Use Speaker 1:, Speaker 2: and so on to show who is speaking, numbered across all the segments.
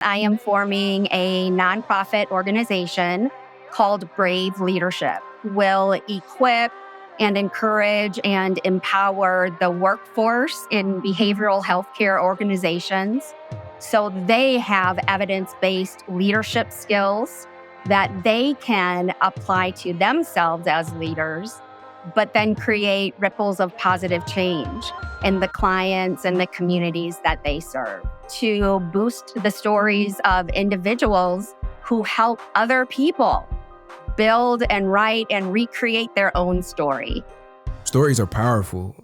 Speaker 1: I am forming a nonprofit organization called Brave Leadership. Will equip and encourage and empower the workforce in behavioral healthcare organizations so they have evidence-based leadership skills that they can apply to themselves as leaders, but then create ripples of positive change in the clients and the communities that they serve, to boost the stories of individuals who help other people build and write and recreate their own story.
Speaker 2: Stories are powerful.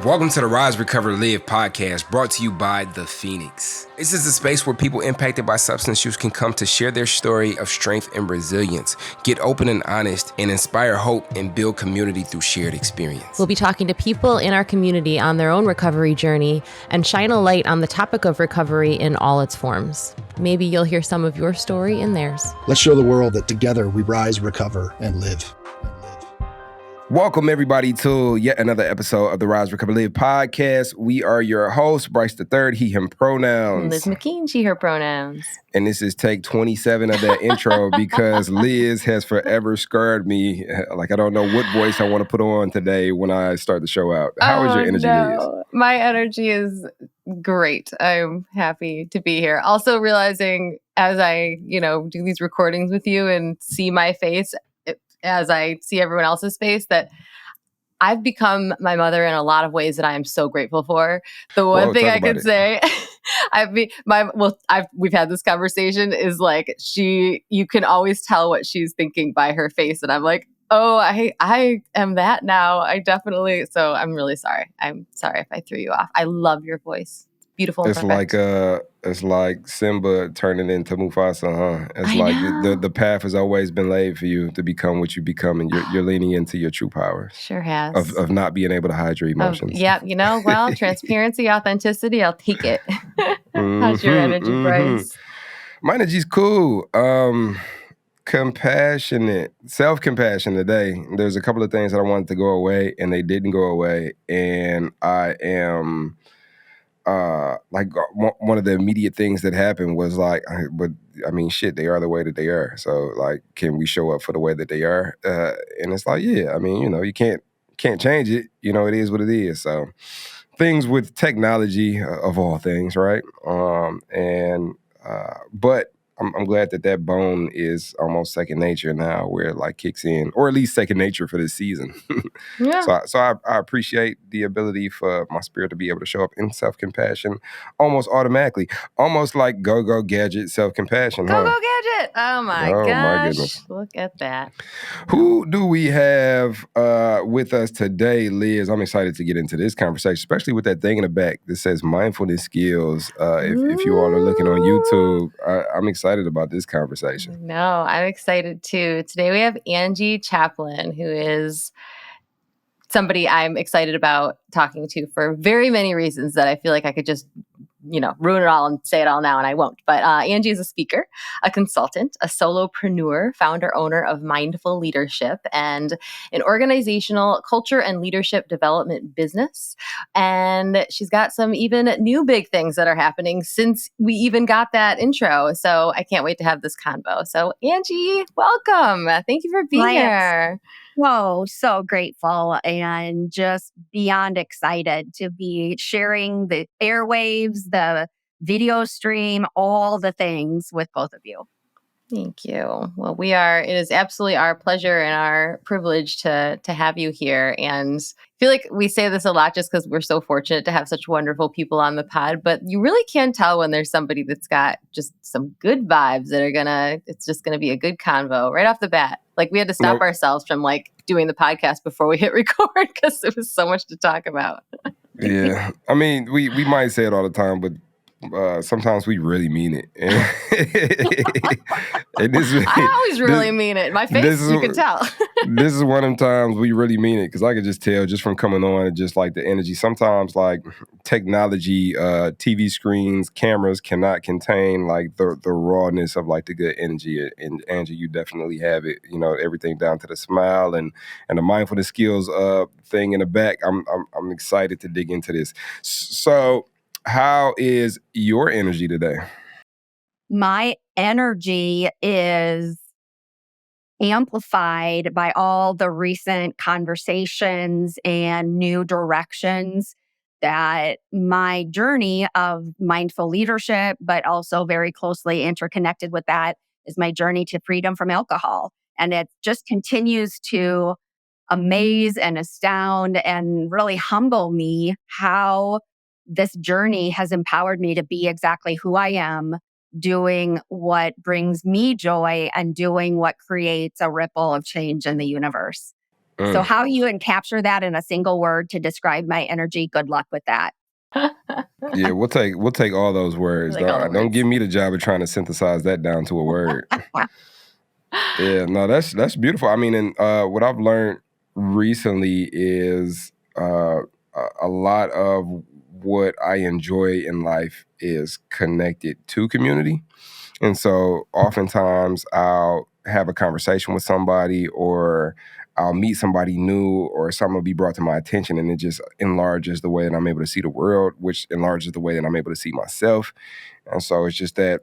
Speaker 3: Welcome to the Rise, Recover, Live podcast, brought to you by The Phoenix. This is a space where people impacted by substance use can come to share their story of strength and resilience, get open and honest, and inspire hope and build community through shared experience.
Speaker 4: We'll be talking to people in our community on their own recovery journey and shine a light on the topic of recovery in all its forms. Maybe you'll hear some of your story in theirs.
Speaker 5: Let's show the world that together we rise, recover, and live.
Speaker 3: Welcome, everybody, to yet another episode of the Rise, Recover, Live podcast. We are your hosts, Bryce III, he, him pronouns.
Speaker 4: Liz McKean, she, her pronouns.
Speaker 3: And this is take 27 of that intro because Liz has forever scarred me. Like, I don't know what voice I want to put on today when I start the show out. How is your energy, Liz?
Speaker 6: My energy is great. I'm happy to be here. Also realizing as I, do these recordings with you and see my face, as I see everyone else's face, that I've become my mother in a lot of ways that I am so grateful for. The one thing I could say, we've had this conversation, is like you can always tell what she's thinking by her face, and I'm like, oh, I am that now. So I'm really sorry. I'm sorry if I threw you off. I love your voice. Beautiful.
Speaker 3: It's like Simba turning into Mufasa, huh? It's like the path has always been laid for you to become what you become, and you're leaning into your true power.
Speaker 6: Sure has.
Speaker 3: Of not being able to hide your emotions.
Speaker 6: Transparency, authenticity, I'll take it. How's your energy, Bryce?
Speaker 3: My energy's cool. Compassionate, self-compassion today. There's a couple of things that I wanted to go away, and they didn't go away, and I am... one of the immediate things that happened was they are the way that they are. So like, can we show up for the way that they are? And it's like, you can't change it. It is what it is. So things with technology of all things, right? But I'm glad that bone is almost second nature now, where it like kicks in, or at least second nature for this season.
Speaker 6: Yeah.
Speaker 3: So I appreciate the ability for my spirit to be able to show up in self-compassion almost automatically, almost like go gadget self-compassion.
Speaker 6: Go gadget! Oh my gosh!
Speaker 3: My goodness.
Speaker 6: Look at that.
Speaker 3: Who do we have with us today, Liz? I'm excited to get into this conversation, especially with that thing in the back that says mindfulness skills. If you all are looking on YouTube, I'm excited about this conversation.
Speaker 6: No, I'm excited too. Today we have Angie Chaplin, who is somebody I'm excited about talking to for very many reasons that I feel like I could just ruin it all and say it all now, and I won't. But Angie is a speaker, a consultant, a solopreneur, founder, owner of Mindful Leadership, and an organizational culture and leadership development business. And she's got some even new big things that are happening since we even got that intro. So I can't wait to have this convo. So Angie, welcome. Thank you for being here.
Speaker 1: Whoa, so grateful and just beyond excited to be sharing the airwaves, the video stream, all the things with both of you.
Speaker 6: Thank you. Well, it is absolutely our pleasure and our privilege to have you here. And I feel like we say this a lot just because we're so fortunate to have such wonderful people on the pod, but you really can tell when there's somebody that's got just some good vibes that it's just gonna be a good convo right off the bat. Like we had to stop ourselves from doing the podcast before we hit record because there was so much to talk about.
Speaker 3: Yeah. I mean, we might say it all the time, but sometimes we really mean it.
Speaker 6: I always really mean it. My face, you can tell.
Speaker 3: This is one of them times we really mean it, because I could just tell just from coming on and just like the energy. Sometimes like technology, TV screens, cameras cannot contain like the rawness of like the good energy. And Angie, you definitely have it. Everything down to the smile and the mindfulness skills thing in the back. I'm excited to dig into this. So How is your energy today?
Speaker 1: My energy is amplified by all the recent conversations and new directions that my journey of mindful leadership, but also very closely interconnected with that, is my journey to freedom from alcohol. And it just continues to amaze and astound and really humble me how this journey has empowered me to be exactly who I am, doing what brings me joy and doing what creates a ripple of change in the universe. So,
Speaker 3: Mm.
Speaker 1: how you capture that in a single word to describe my energy, good luck with that.
Speaker 3: Yeah, we'll take all those words.
Speaker 6: Like all the
Speaker 3: Don't
Speaker 6: words.
Speaker 3: give me the job of trying to synthesize that down to a word. Yeah, no, that's beautiful. I mean, and what I've learned recently is a lot of what I enjoy in life is connected to community. And so oftentimes I'll have a conversation with somebody, or I'll meet somebody new, or something will be brought to my attention, and it just enlarges the way that I'm able to see the world, which enlarges the way that I'm able to see myself. And so it's just that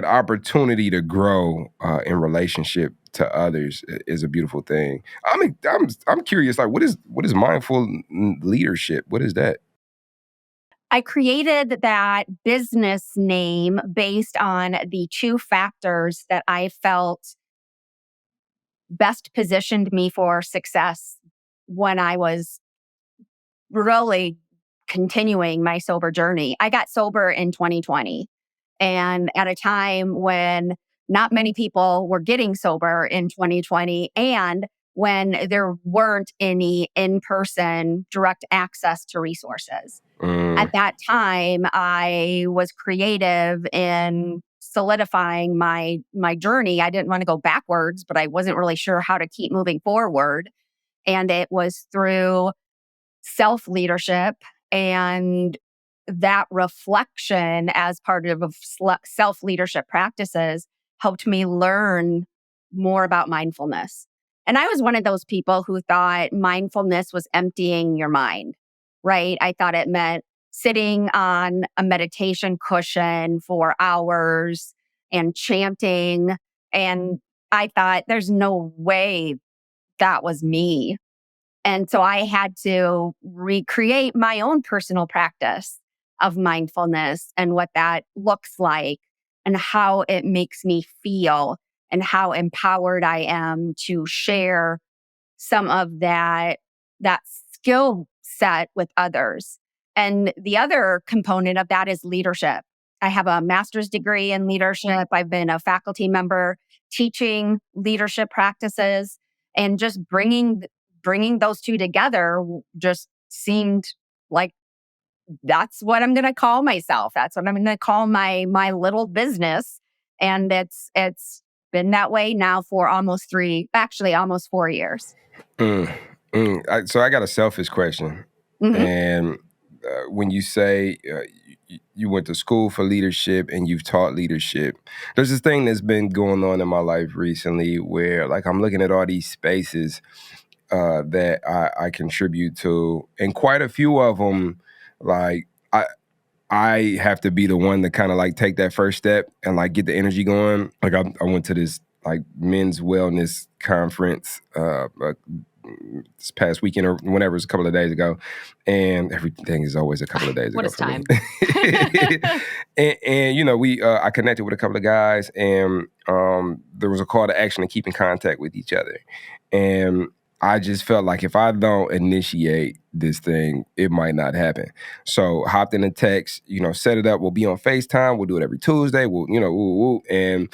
Speaker 3: opportunity to grow in relationship to others is a beautiful thing. I'm curious, like what is mindful leadership? What is that?
Speaker 1: I created that business name based on the two factors that I felt best positioned me for success when I was really continuing my sober journey. I got sober in 2020, and at a time when not many people were getting sober in 2020, and when there weren't any in person direct access to resources.
Speaker 3: Mm,
Speaker 1: At that time, I was creative in solidifying my journey. I didn't want to go backwards, but I wasn't really sure how to keep moving forward. And it was through self leadership and that reflection as part of self leadership practices helped me learn more about mindfulness. And I was one of those people who thought mindfulness was emptying your mind, right? I thought it meant sitting on a meditation cushion for hours and chanting. And I thought there's no way that was me. And so I had to recreate my own personal practice of mindfulness and what that looks like and how it makes me feel and how empowered I am to share some of that skill set with others. And the other component of that is leadership. I have a master's degree in leadership. I've been a faculty member teaching leadership practices, and just bringing those two together just seemed like that's what I'm going to call myself. That's what I'm going to call my little business. And it's been that way now for almost 4 years.
Speaker 3: mm, so I got a selfish question.
Speaker 1: Mhm.
Speaker 3: And when you say you went to school for leadership and you've taught leadership, there's this thing that's been going on in my life recently where, like, I'm looking at all these spaces that I contribute to, and quite a few of them, like I have to be the one to kind of like take that first step and like get the energy going. Like I went to this like men's wellness conference this past weekend or whenever, it was a couple of days ago, and everything is always a couple of days
Speaker 6: What
Speaker 3: ago
Speaker 6: is
Speaker 3: for me.
Speaker 6: time?
Speaker 3: And you know, we I connected with a couple of guys, and there was a call to action to keep in contact with each other, and I just felt like if I don't initiate this thing, it might not happen. So hopped in a text, you know, set it up. We'll be on FaceTime. We'll do it every Tuesday. We'll, you know, woo, woo, and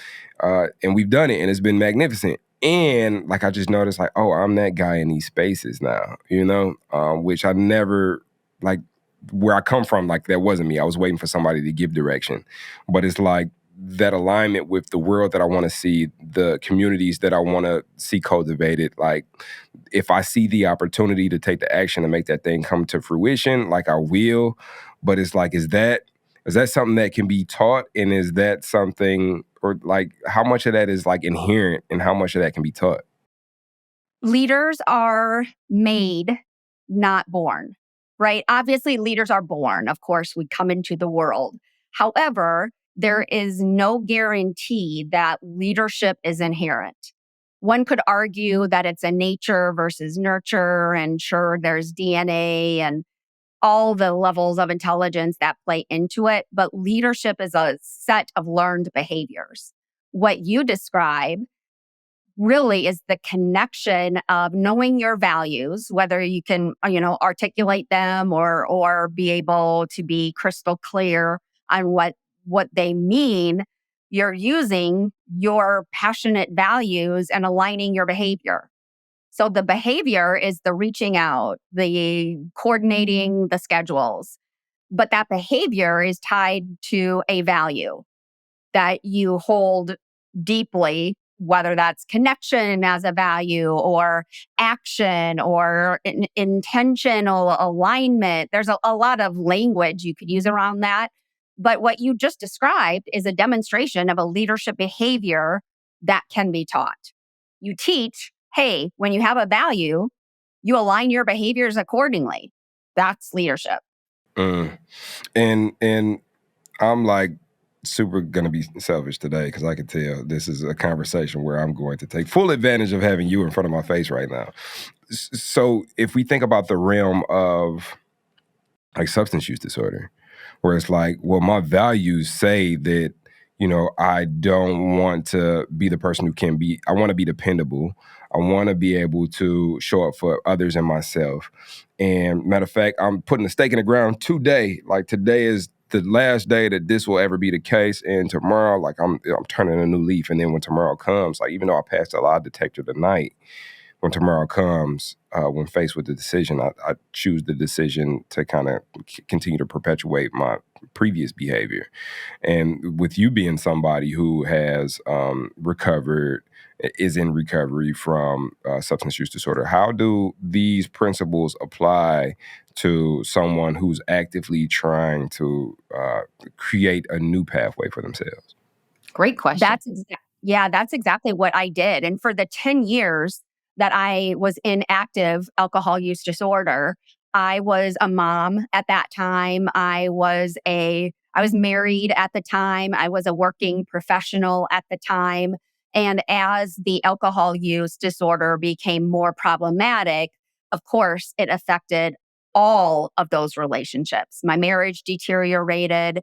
Speaker 3: we've done it, and it's been magnificent. And like I just noticed, like, oh, I'm that guy in these spaces now, you know, which I never like where I come from. Like that wasn't me. I was waiting for somebody to give direction, but it's like that alignment with the world that I want to see, the communities that I want to see cultivated. Like if I see the opportunity to take the action to make that thing come to fruition, like I will. But it's like, is that something that can be taught? And is that something, or like how much of that is like inherent and how much of that can be taught?
Speaker 1: Leaders are made, not born. right? Obviously, leaders are born. Of course, we come into the world. However, there is no guarantee that leadership is inherent. One could argue that it's a nature versus nurture, and sure, there's DNA and all the levels of intelligence that play into it, but leadership is a set of learned behaviors. What you describe really is the connection of knowing your values, whether you can, articulate them or be able to be crystal clear on what they mean. You're using your passionate values and aligning your behavior. So the behavior is the reaching out, the coordinating the schedules, but that behavior is tied to a value that you hold deeply, whether that's connection as a value or action or intentional alignment. There's a lot of language you could use around that. But what you just described is a demonstration of a leadership behavior that can be taught. You teach, hey, when you have a value, you align your behaviors accordingly. That's leadership.
Speaker 3: Mm. And I'm like super gonna be selfish today because I can tell this is a conversation where I'm going to take full advantage of having you in front of my face right now. So if we think about the realm of like substance use disorder, where it's like, well, my values say that, I don't want to be the person who can be, I want to be dependable. I want to be able to show up for others and myself. And matter of fact, I'm putting a stake in the ground today. Like today is the last day that this will ever be the case. And tomorrow, like I'm turning a new leaf. And then when tomorrow comes, like even though I passed a lie detector tonight, when tomorrow comes, when faced with the decision, I choose the decision to kind of continue to perpetuate my previous behavior. And with you being somebody who has recovered, is in recovery from substance use disorder, how do these principles apply to someone who's actively trying to create a new pathway for themselves?
Speaker 6: Great question.
Speaker 1: That's exactly what I did. And for the 10 years that I was in active alcohol use disorder, I was a mom at that time. I was married at the time. I was a working professional at the time. And as the alcohol use disorder became more problematic, of course, it affected all of those relationships. My marriage deteriorated.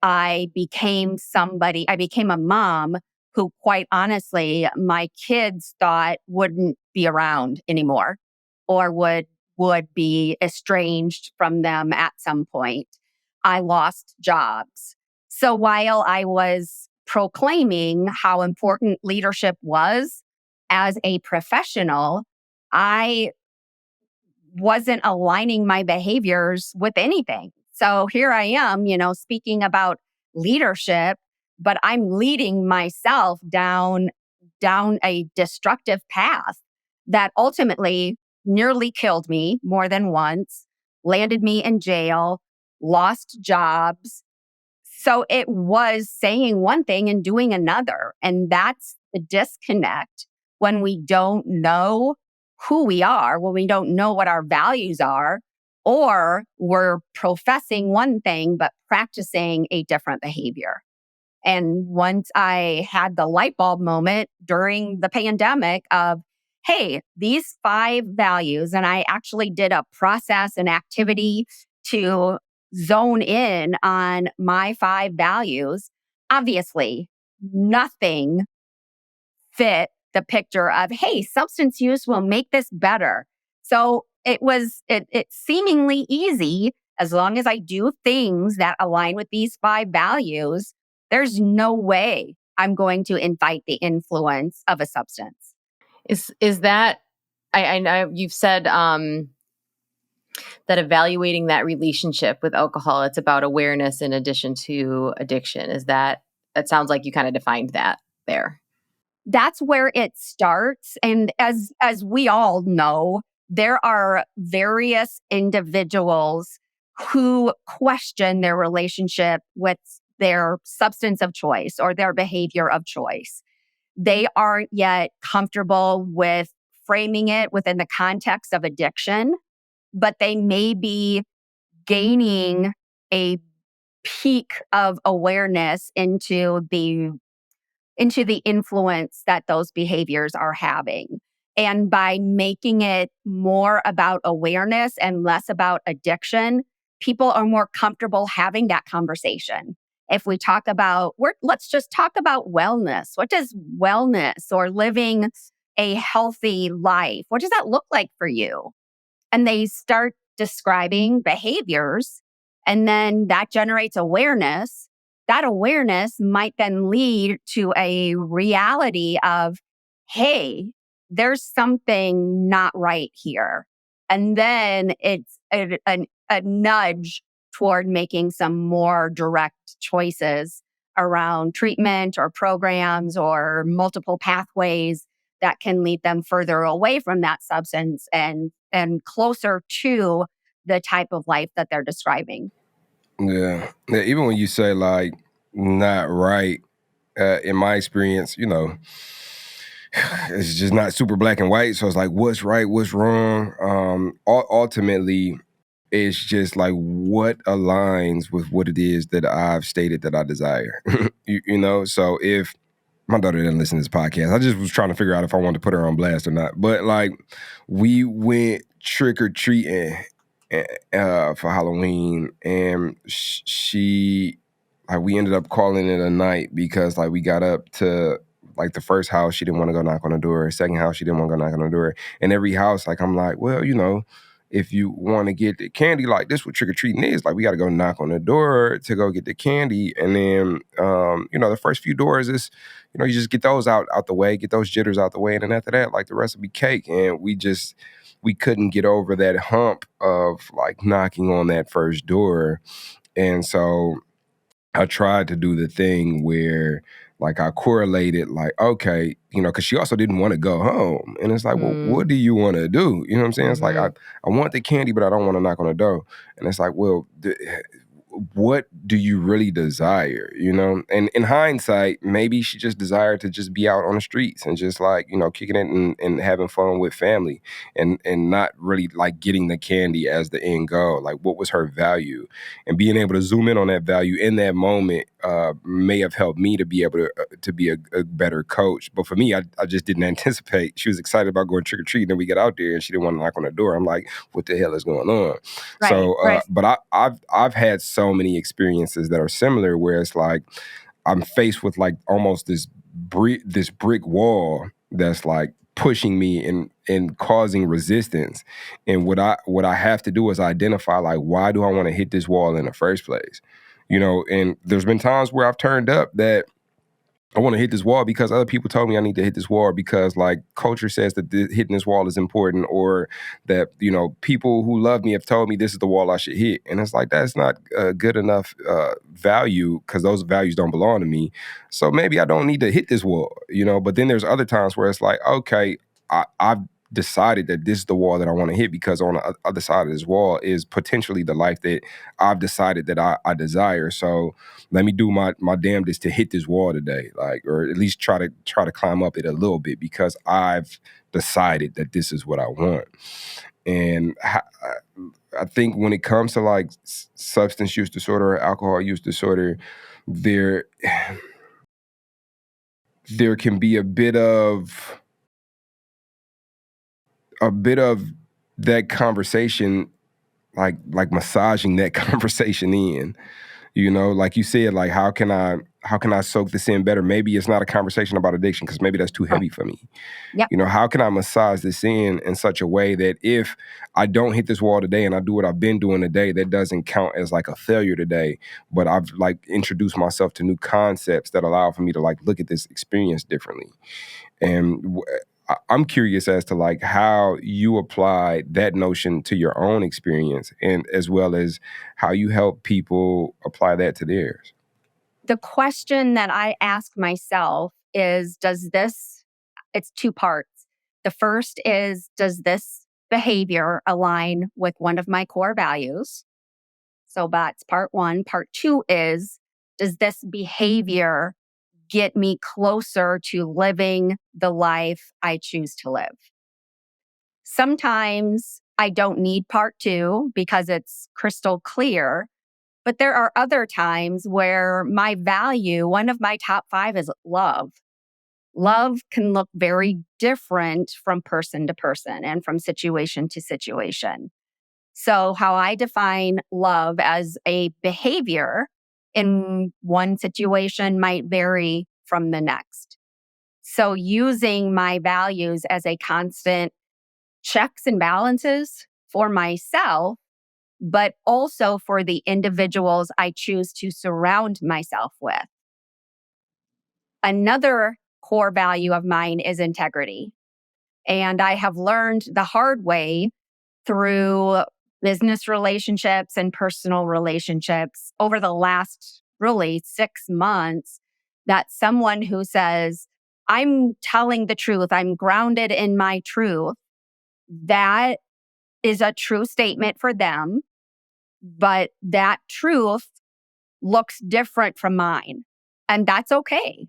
Speaker 1: I became a mom who, quite honestly, my kids thought wouldn't be around anymore or would be estranged from them at some point. I lost jobs. So while I was proclaiming how important leadership was as a professional, I wasn't aligning my behaviors with anything. So here I am, speaking about leadership, but I'm leading myself down a destructive path that ultimately nearly killed me more than once, landed me in jail, lost jobs. So it was saying one thing and doing another. And that's the disconnect when we don't know who we are, when we don't know what our values are, or we're professing one thing but practicing a different behavior. And once I had the light bulb moment during the pandemic of, hey, these 5 values, and I actually did a process and activity to zone in on my 5 values. Obviously, nothing fit the picture of, hey, substance use will make this better. So it's seemingly easy as long as I do things that align with these 5 values. There's no way I'm going to invite the influence of a substance.
Speaker 6: Is that I know you've said that evaluating that relationship with alcohol, it's about awareness in addition to addiction. That sounds like you kind of defined that there.
Speaker 1: That's where it starts. And as we all know, there are various individuals who question their relationship with their substance of choice or their behavior of choice. They aren't yet comfortable with framing it within the context of addiction. but they may be gaining a peak of awareness into the influence that those behaviors are having. And by making it more about awareness and less about addiction, people are more comfortable having that conversation. If we talk about, let's just talk about wellness. What does wellness or living a healthy life, what does that look like for you? And they start describing behaviors, and then that generates awareness. That awareness might then lead to a reality of, hey, there's something not right here. And then it's a nudge toward making some more direct choices around treatment or programs or multiple pathways that can lead them further away from that substance and closer to the type of life that they're describing.
Speaker 3: Yeah. Yeah, even when you say like not right, in my experience, it's just not super black and white. So it's like, what's right, what's wrong? Ultimately, it's just like what aligns with what it is that I've stated that I desire. So if my daughter didn't listen to this podcast, I just was trying to figure out if I wanted to put her on blast or not. But like, we went trick or treating for Halloween, and she like we ended up calling it a night because like we got up to like the first house, she didn't want to go knock on the door. Second house, she didn't want to go knock on the door. And every house, like I'm like, well, if you want to get the candy, like this what trick-or-treating is. Like we got to go knock on the door to go get the candy. And then, the first few doors is, you just get those out the way, get those jitters out the way. And then after that, like the rest will be cake. And we couldn't get over that hump of like knocking on that first door. And so I tried to do the thing where like I correlated like, okay, because she also didn't want to go home. And it's like, well, what do you want to do? You know what I'm saying? It's like, I want the candy, but I don't want to knock on the door. And it's like, well, what do you really desire? And in hindsight, maybe she just desired to just be out on the streets and just like, kicking it and having fun with family and not really like getting the candy as the end goal. Like what was her value? And being able to zoom in on that value in that moment may have helped me to be able to be a better coach. But for me, I just didn't anticipate. She was excited about going trick-or-treating, and we get out there and she didn't want to knock on the door. I'm like, what the hell is going on?
Speaker 1: Right,
Speaker 3: So,
Speaker 1: right.
Speaker 3: but I've had so many experiences that are similar where it's like I'm faced with like almost this brick wall that's like pushing me and causing resistance. And what I have to do is identify like, why do I want to hit this wall in the first place? And there's been times where I've turned up that I want to hit this wall because other people told me I need to hit this wall because like culture says that hitting this wall is important, or that, people who love me have told me this is the wall I should hit. And it's like, that's not good enough value because those values don't belong to me. So maybe I don't need to hit this wall, but then there's other times where it's like, okay, I've decided that this is the wall that I want to hit because on the other side of this wall is potentially the life that I've decided that I desire. So let me do my damnedest to hit this wall today, like, or at least try to climb up it a little bit because I've decided that this is what I want. And I think when it comes to like substance use disorder or alcohol use disorder, there can be a bit of that conversation, like massaging that conversation in. Like you said, like how can I soak this in better? Maybe it's not a conversation about addiction because maybe that's too heavy for me.
Speaker 1: Yep.
Speaker 3: How can I massage this in such a way that if I don't hit this wall today and I do what I've been doing today, that doesn't count as like a failure today, but I've like introduced myself to new concepts that allow for me to like look at this experience differently. And I'm curious as to like how you apply that notion to your own experience, and as well as how you help people apply that to theirs.
Speaker 1: The question that I ask myself is, it's two parts. The first is, does this behavior align with one of my core values? So that's part one. Part two is, does this behavior get me closer to living the life I choose to live? Sometimes I don't need part two because it's crystal clear. But there are other times where my value, one of my top 5 is love. Love can look very different from person to person and from situation to situation. So, how I define love as a behavior in one situation might vary from the next. So, using my values as a constant checks and balances for myself, but also for the individuals I choose to surround myself with. Another core value of mine is integrity. And I have learned the hard way through business relationships and personal relationships over the last really 6 months that someone who says, I'm telling the truth, I'm grounded in my truth, that is a true statement for them, but that truth looks different from mine. And that's okay.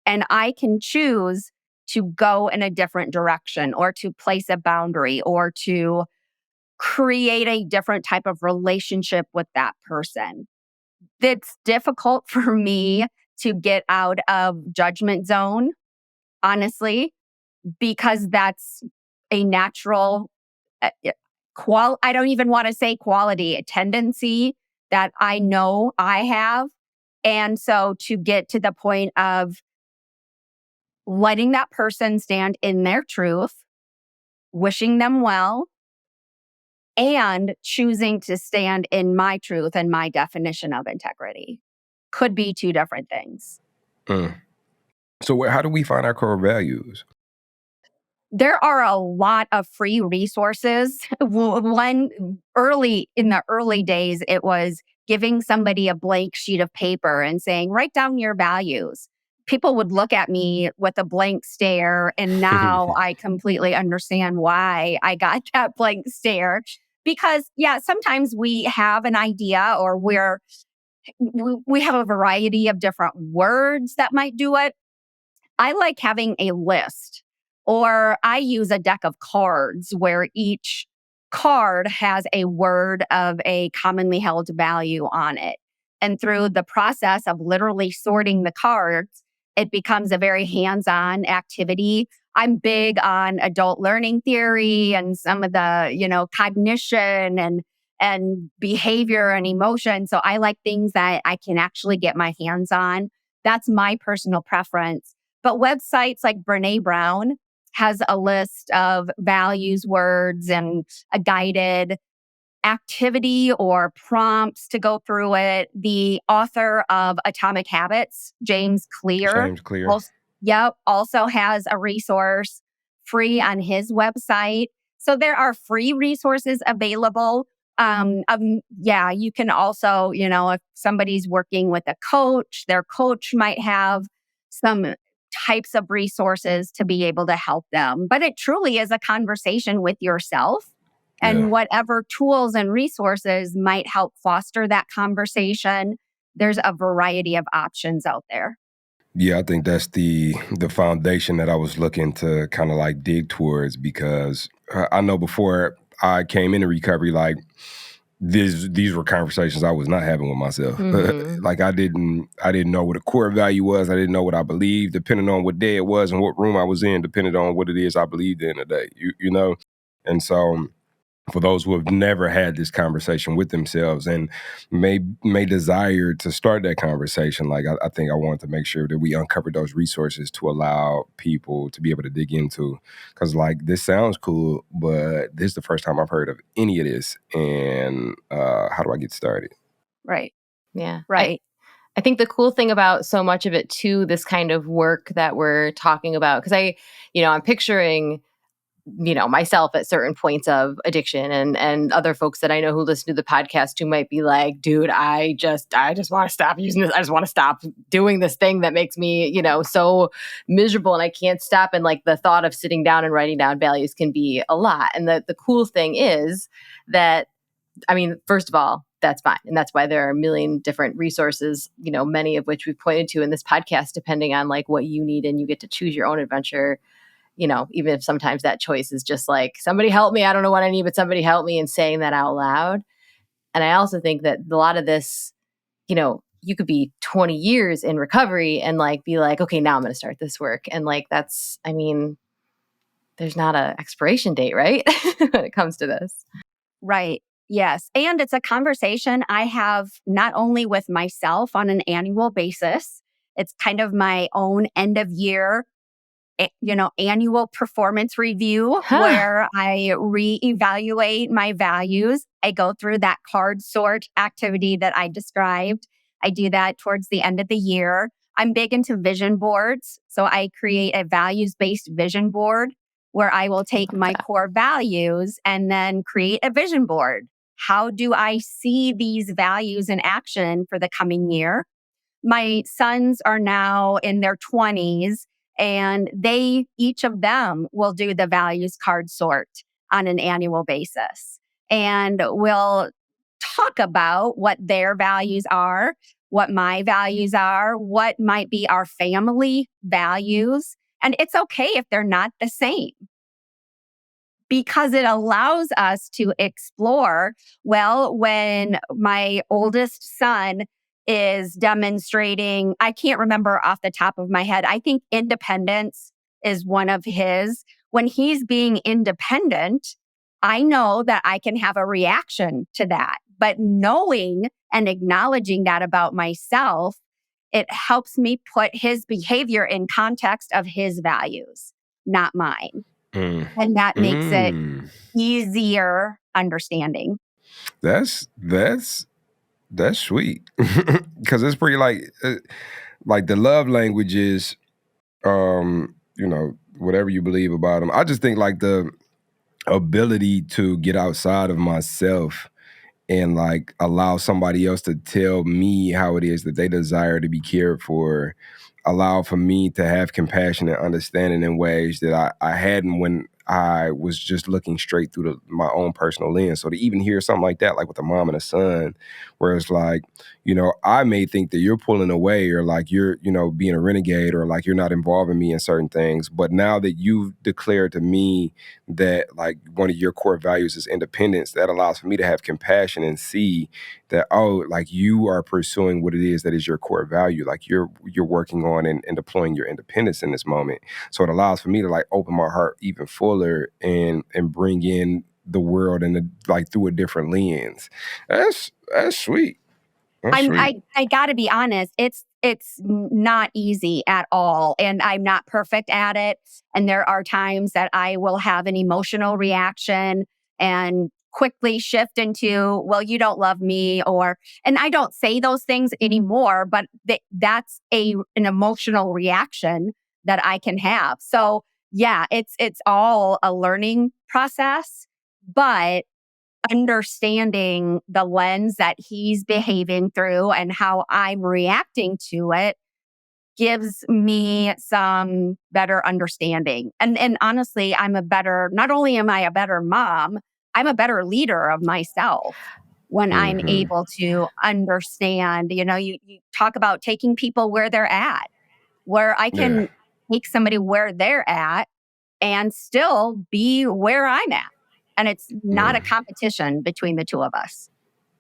Speaker 1: And I can choose to go in a different direction or to place a boundary or to create a different type of relationship with that person. It's difficult for me to get out of judgment zone, honestly, because that's a natural I don't even want to say quality, a tendency that I know I have. And so to get to the point of letting that person stand in their truth, wishing them well, and choosing to stand in my truth and my definition of integrity could be 2 different things.
Speaker 3: Mm. So how do we find our core values?
Speaker 1: There are a lot of free resources. One early in the early days, it was giving somebody a blank sheet of paper and saying, write down your values. People would look at me with a blank stare. And now I completely understand why I got that blank stare. Because, yeah, sometimes we have an idea or we have a variety of different words that might do it. I like having a list, or I use a deck of cards where each card has a word of a commonly held value on it. And through the process of literally sorting the cards, it becomes a very hands-on activity. I'm big on adult learning theory and some of the, cognition and behavior and emotion. So I like things that I can actually get my hands on. That's my personal preference. But websites like Brene Brown has a list of values words and a guided activity or prompts to go through it. The author of Atomic Habits, James Clear,
Speaker 3: James Clear.
Speaker 1: also has a resource free on his website. So there are free resources available. You can also, if somebody's working with a coach, their coach might have some types of resources to be able to help them. But it truly is a conversation with yourself. And
Speaker 3: Yeah.
Speaker 1: whatever tools and resources might help foster that conversation, there's a variety of options out there.
Speaker 3: Yeah, I think that's the foundation that I was looking to kind of like dig towards, because I know before I came into recovery, like these were conversations I was not having with myself.
Speaker 4: Mhm.
Speaker 3: Like I didn't know what a core value was. I didn't know what I believed, depending on what day it was and what room I was in, depending on what it is I believed in today. You know, and so for those who have never had this conversation with themselves and may desire to start that conversation, like I think I wanted to make sure that we uncover those resources to allow people to be able to dig into. Because like this sounds cool, but this is the first time I've heard of any of this. And how do I get started?
Speaker 1: Right.
Speaker 6: Yeah.
Speaker 1: Right.
Speaker 6: I think the cool thing about so much of it too, this kind of work that we're talking about, because I'm picturing, myself at certain points of addiction and other folks that I know who listen to the podcast who might be like, dude, I just want to stop using this. I just want to stop doing this thing that makes me, so miserable and I can't stop. And like the thought of sitting down and writing down values can be a lot. And the cool thing is that, first of all, that's fine. And that's why there are a million different resources, many of which we've pointed to in this podcast, depending on like what you need, and you get to choose your own adventure even if sometimes that choice is just like, somebody help me, I don't know what I need, but somebody help me, and saying that out loud. And I also think that a lot of this, you could be 20 years in recovery and like be like, okay, now I'm going to start this work. And like, there's not an expiration date, right? When it comes to this.
Speaker 1: Right. Yes. And it's a conversation I have not only with myself on an annual basis, it's kind of my own end of year, annual performance review where I reevaluate my values. I go through that card sort activity that I described. I do that towards the end of the year. I'm big into vision boards. So I create a values-based vision board where I will take my core values and then create a vision board. How do I see these values in action for the coming year? My sons are now in their 20s, and each of them will do the values card sort on an annual basis. And we'll talk about what their values are, what my values are, what might be our family values. And it's okay if they're not the same, because it allows us to explore. Well, when my oldest son is demonstrating, I can't remember off the top of my head, I think independence is one of his. When he's being independent, I know that I can have a reaction to that. But knowing and acknowledging that about myself, it helps me put his behavior in context of his values, not mine. And that makes it easier understanding.
Speaker 3: That's sweet. Because it's pretty like the love languages, whatever you believe about them. I just think like the ability to get outside of myself and like allow somebody else to tell me how it is that they desire to be cared for, allow for me to have compassion and understanding in ways that I hadn't when I was just looking straight through my own personal lens. So to even hear something like that, like with a mom and a son, where it's like, I may think that you're pulling away or like you're, being a renegade or like you're not involving me in certain things. But now that you've declared to me that like one of your core values is independence, that allows for me to have compassion and see that, oh, like you are pursuing what it is that is your core value. Like you're working on and deploying your independence in this moment. So it allows for me to like open my heart even fuller and bring in the world and like through a different lens. That's sweet. That's sweet.
Speaker 1: I gotta be honest, it's not easy at all. And I'm not perfect at it. And there are times that I will have an emotional reaction and quickly shift into, well, you don't love me, and I don't say those things anymore, but that's an emotional reaction that I can have. So yeah, it's all a learning process, but understanding the lens that he's behaving through and how I'm reacting to it gives me some better understanding. And honestly, not only am I a better mom, I'm a better leader of myself when I'm able to understand. You talk about taking people where they're at, where I can take somebody where they're at and still be where I'm at. And it's not a competition between the two of us.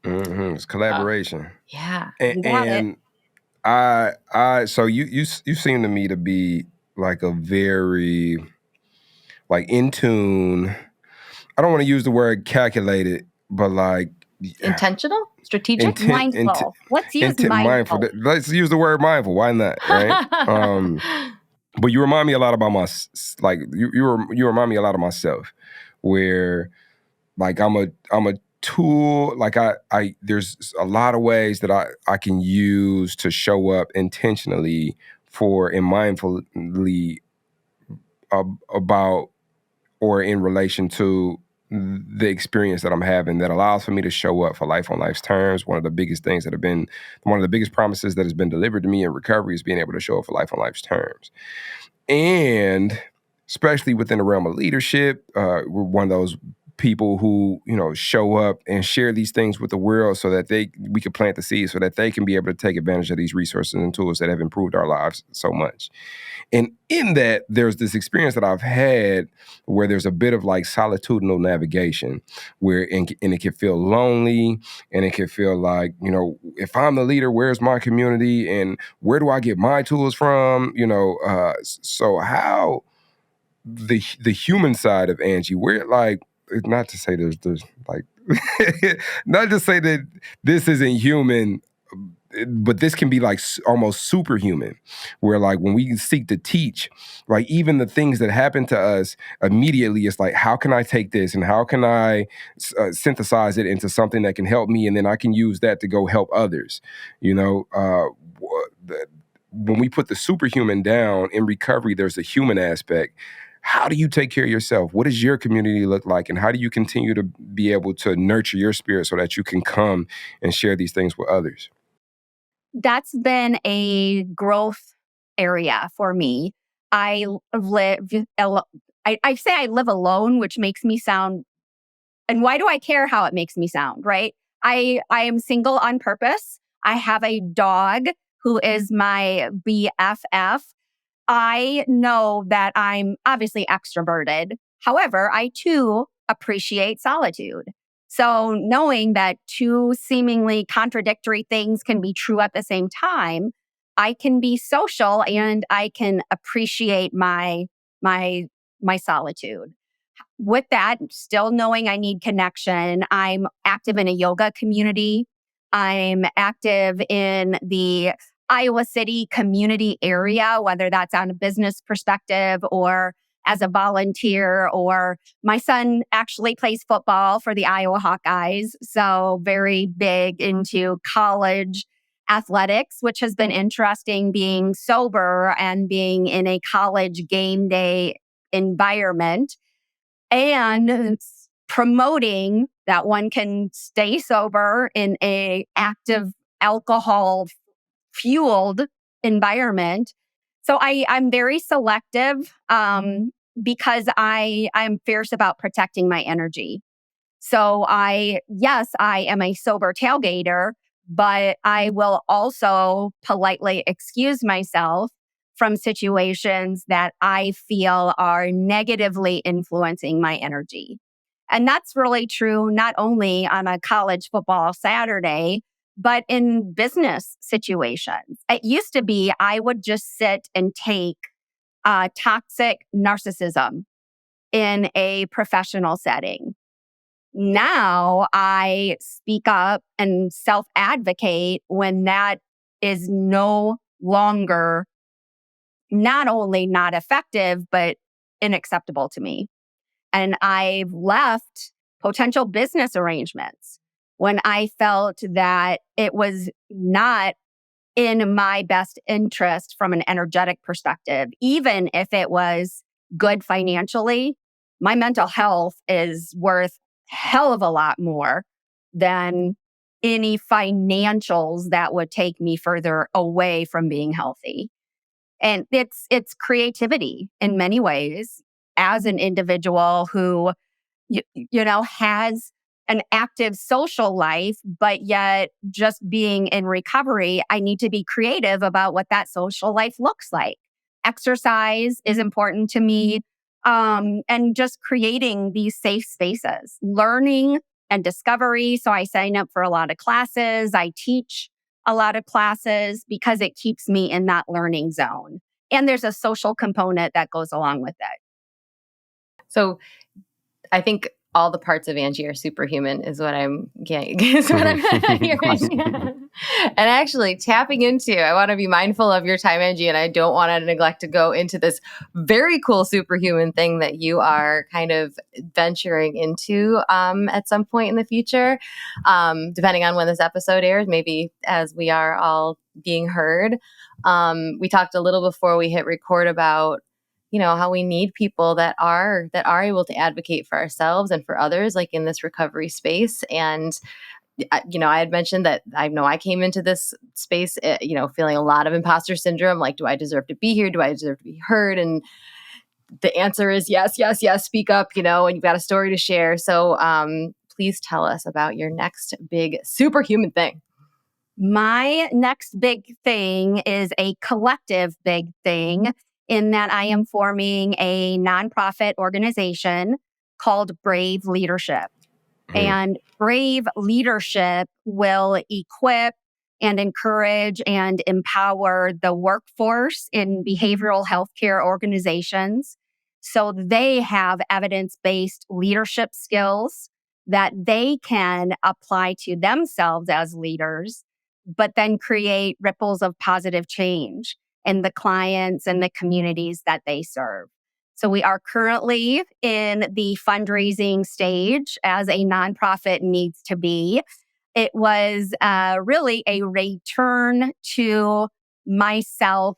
Speaker 3: It's collaboration.
Speaker 6: Yeah.
Speaker 3: And so you seem to me to be like a very like in tune. I don't want to use the word calculated, but like
Speaker 6: intentional, strategic,
Speaker 1: mindful. Let's use mindful.
Speaker 3: Let's use the word mindful. Why not? Right. But you remind me a lot about you remind me a lot of myself, where like I'm a tool. Like I there's a lot of ways that I can use to show up intentionally for and mindfully about or in relation to the experience that I'm having that allows for me to show up for life on life's terms. One of the biggest promises that has been delivered to me in recovery is being able to show up for life on life's terms. And especially within the realm of leadership, we're one of those people who, show up and share these things with the world so that we can plant the seeds so that they can be able to take advantage of these resources and tools that have improved our lives so much. And in that, there's this experience that I've had where there's a bit of like solitudinal navigation and it can feel lonely, and it can feel like, if I'm the leader, where's my community and where do I get my tools from? So how the human side of Angie, where like, not to say there's like, not to say that this isn't human, but this can be like almost superhuman, where like when we seek to teach, like even the things that happen to us immediately, it's like, how can I take this and how can I synthesize it into something that can help me, and then I can use that to go help others. When we put the superhuman down in recovery, there's a human aspect. How do you take care of yourself? What does your community look like? And how do you continue to be able to nurture your spirit so that you can come and share these things with others?
Speaker 1: That's been a growth area for me. I live, I say I live alone, which makes me sound, and why do I care how it makes me sound, right? I am single on purpose. I have a dog who is my BFF. I know that I'm obviously extroverted. However, I too appreciate solitude. So knowing that two seemingly contradictory things can be true at the same time, I can be social and I can appreciate my my solitude. With that, still knowing I need connection, I'm active in a yoga community. I'm active in the Iowa City community area, whether that's on a business perspective or as a volunteer, or my son actually plays football for the Iowa Hawkeyes. So very big into college athletics, which has been interesting being sober and being in a college game day environment and promoting that one can stay sober in a active alcohol fueled environment. So I'm very selective because I'm fierce about protecting my energy. So yes, I am a sober tailgater, but I will also politely excuse myself from situations that I feel are negatively influencing my energy. And that's really true not only on a college football Saturday, but in business situations. It used to be I would just sit and take toxic narcissism in a professional setting. Now I speak up and self advocate when that is no longer not only not effective, but unacceptable to me. And I've left potential business arrangements when I felt that it was not in my best interest from an energetic perspective, even if it was good financially. My mental health is worth hell of a lot more than any financials that would take me further away from being healthy. And it's creativity in many ways as an individual who has an active social life, but yet just being in recovery, I need to be creative about what that social life looks like. Exercise is important to me. And just creating these safe spaces, learning and discovery. So I sign up for a lot of classes. I teach a lot of classes because it keeps me in that learning zone. And there's a social component that goes along with it.
Speaker 6: So I think all the parts of Angie are superhuman is what I'm getting, is what I'm hearing. And actually tapping into, I want to be mindful of your time, Angie, and I don't want to neglect to go into this very cool superhuman thing that you are kind of venturing into at some point in the future, depending on when this episode airs, maybe as we are all being heard. We talked a little before we hit record about how we need people that are able to advocate for ourselves and for others, like in this recovery space. And, I had mentioned that I know I came into this space, feeling a lot of imposter syndrome. Like, do I deserve to be here? Do I deserve to be heard? And the answer is yes, yes, yes, speak up, and you've got a story to share. So please tell us about your next big superhuman thing.
Speaker 1: My next big thing is a collective big thing in that I am forming a nonprofit organization called Brave Leadership. And Brave Leadership will equip and encourage and empower the workforce in behavioral healthcare organizations so they have evidence-based leadership skills that they can apply to themselves as leaders, but then create ripples of positive change in the clients and the communities that they serve. So we are currently in the fundraising stage as a nonprofit needs to be. It was really a return to myself,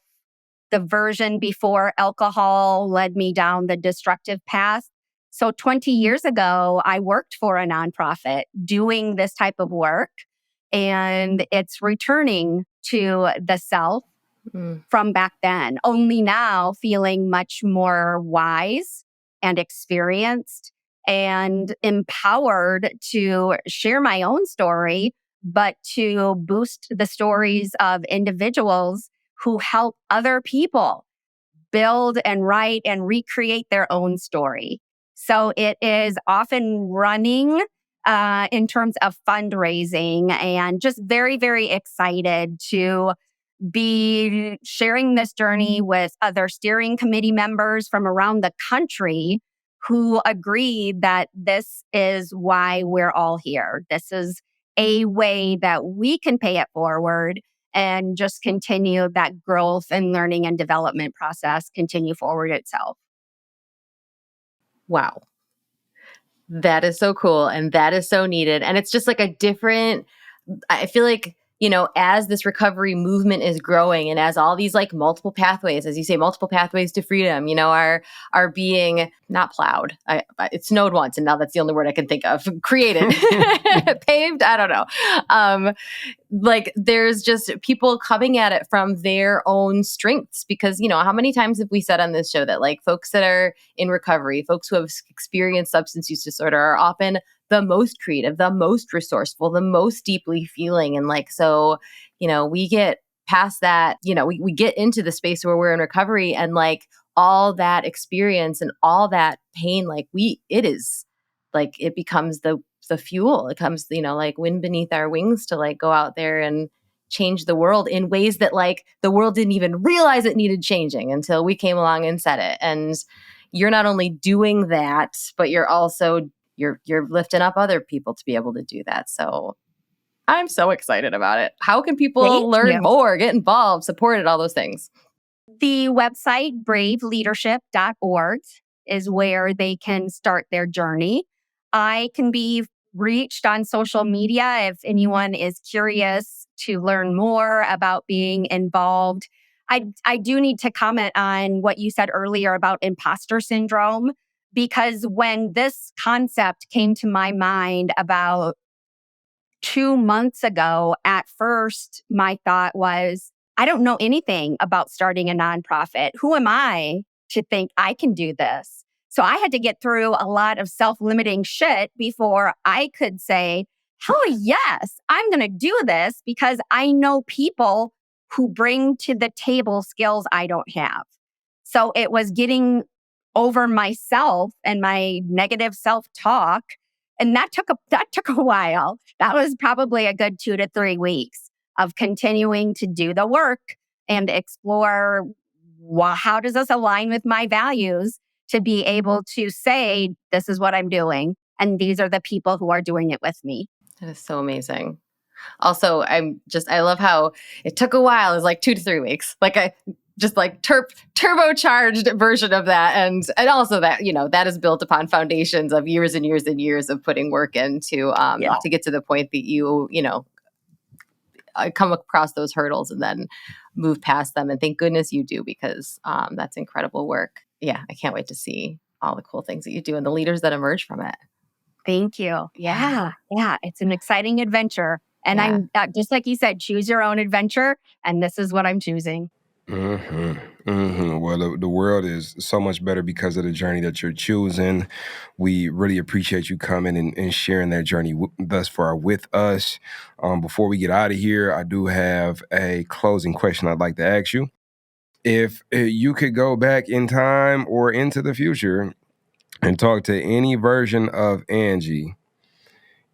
Speaker 1: the version before alcohol led me down the destructive path. So 20 years ago, I worked for a nonprofit doing this type of work, and it's returning to the self from back then, only now feeling much more wise and experienced and empowered to share my own story, but to boost the stories of individuals who help other people build and write and recreate their own story. So it is often running in terms of fundraising, and just very, very excited to be sharing this journey with other steering committee members from around the country who agree that this is why we're all here. This is a way that we can pay it forward and just continue that growth and learning and development process continue forward itself.
Speaker 6: Wow. That is so cool. And that is so needed. And it's just like a different, I feel like, as this recovery movement is growing and as all these like multiple pathways, as you say, multiple pathways to freedom, are being not plowed. It snowed once, and now that's the only word I can think of. Created, paved. I don't know. Like there's just people coming at it from their own strengths, because how many times have we said on this show that like folks that are in recovery, folks who have experienced substance use disorder, are often the most creative, the most resourceful, the most deeply feeling. And like, so, we get past that, we get into the space where we're in recovery, and like all that experience and all that pain, like it is like, it becomes the fuel. It comes, like wind beneath our wings to like go out there and change the world in ways that like the world didn't even realize it needed changing until we came along and said it. And you're not only doing that, but you're also you're lifting up other people to be able to do that. So I'm so excited about it. How can people
Speaker 1: Thank
Speaker 6: learn
Speaker 1: you.
Speaker 6: more, get involved, support it, all those things?
Speaker 1: The website braveleadership.org is where they can start their journey. I can be reached on social media if anyone is curious to learn more about being involved. I do need to comment on what you said earlier about imposter syndrome, because when this concept came to my mind about 2 months ago, at first, my thought was, I don't know anything about starting a nonprofit. Who am I to think I can do this? So I had to get through a lot of self-limiting shit before I could say, hell yes, I'm going to do this, because I know people who bring to the table skills I don't have. So it was getting over myself and my negative self-talk. And that took a while. That was probably a good 2 to 3 weeks of continuing to do the work and explore how does this align with my values, to be able to say, this is what I'm doing, and these are the people who are doing it with me.
Speaker 6: That is so amazing. Also, I love how it took a while. It was like 2 to 3 weeks. Like I just like turbocharged version of that. And also that, that is built upon foundations of years and years and years of putting work into, to get to the point that you come across those hurdles and then move past them. And thank goodness you do, because that's incredible work. Yeah. I can't wait to see all the cool things that you do and the leaders that emerge from it.
Speaker 1: Thank you. Yeah. It's an exciting adventure. And I'm just like you said, choose your own adventure. And this is what I'm choosing.
Speaker 3: Well, the world is so much better because of the journey that you're choosing. We really appreciate you coming and sharing that journey thus far with us. Before we get out of here, I do have a closing question I'd like to ask you. If you could go back in time or into the future and talk to any version of Angie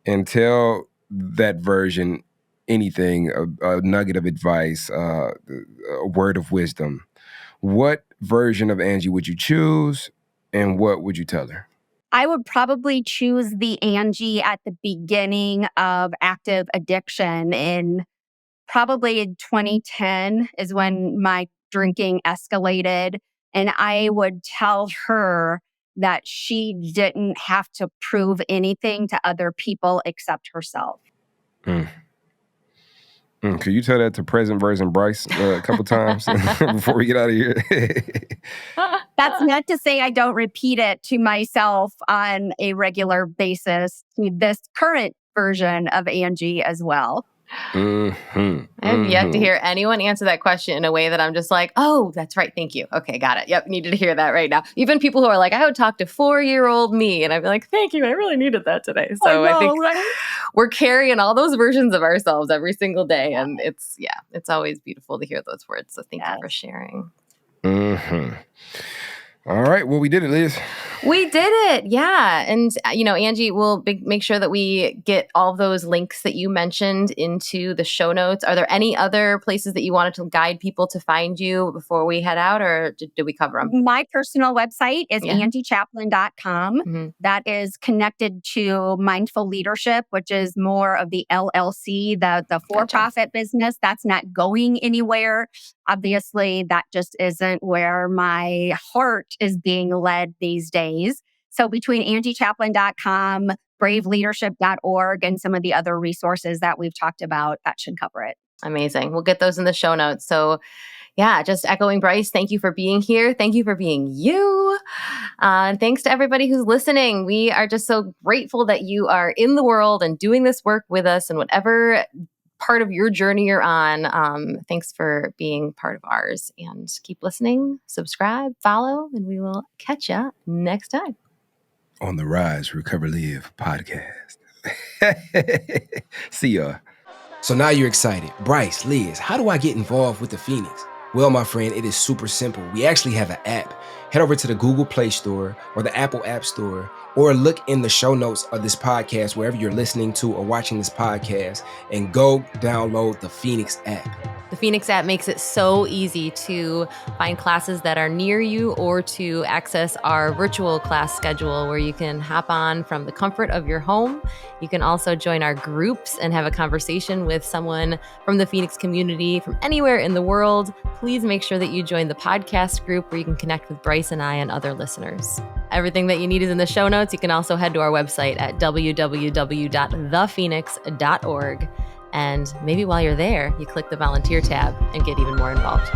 Speaker 3: and tell that version anything, a nugget of advice, a word of wisdom, what version of Angie would you choose and what would you tell her?
Speaker 1: I would probably choose the Angie at the beginning of active addiction. In probably in 2010 is when my drinking escalated. And I would tell her that she didn't have to prove anything to other people except herself.
Speaker 3: Mm. Could you tell that to present version Bryce a couple times before we get out of here?
Speaker 1: That's not to say I don't repeat it to myself on a regular basis, to this current version of Angie as well.
Speaker 6: I have yet to hear anyone answer that question in a way that I'm just like, oh, that's right. Thank you. Okay, got it. Yep, needed to hear that right now. Even people who are like, I would talk to 4-year-old me. And I'd be like, thank you. I really needed that today. So I think we're carrying all those versions of ourselves every single day. And it's always beautiful to hear those words. So thank you for sharing.
Speaker 3: All right. Well, we did it, Liz.
Speaker 6: We did it. Yeah. And, Angie, we'll make sure that we get all those links that you mentioned into the show notes. Are there any other places that you wanted to guide people to find you before we head out, or did we cover them?
Speaker 1: My personal website is angiechaplin.com.
Speaker 6: Mm-hmm.
Speaker 1: That is connected to Mindful Leadership, which is more of the LLC, the for-profit business. That's not going anywhere. Obviously, that just isn't where my heart is being led these days. So between angiechaplin.com, braveleadership.org, and some of the other resources that we've talked about, that should cover it.
Speaker 6: Amazing. We'll get those in the show notes. So just echoing Bryce, thank you for being here. Thank you for being you. And thanks to everybody who's listening. We are just so grateful that you are in the world and doing this work with us, and whatever part of your journey you're on. Thanks for being part of ours, and keep listening, subscribe, follow, and we will catch you next time
Speaker 3: on the Rise, Recover, Live podcast. See ya.
Speaker 2: So now you're excited. Bryce, Liz, how do I get involved with the Phoenix? Well, my friend, it is super simple. We actually have an app. Head over to the Google Play Store or the Apple App Store, or look in the show notes of this podcast, wherever you're listening to or watching this podcast, and go download the Phoenix app.
Speaker 4: The Phoenix app makes it so easy to find classes that are near you, or to access our virtual class schedule where you can hop on from the comfort of your home. You can also join our groups and have a conversation with someone from the Phoenix community from anywhere in the world. Please make sure that you join the podcast group where you can connect with Bryce and I and other listeners. Everything that you need is in the show notes. You can also head to our website at www.thephoenix.org. And maybe while you're there, you click the volunteer tab and get even more involved.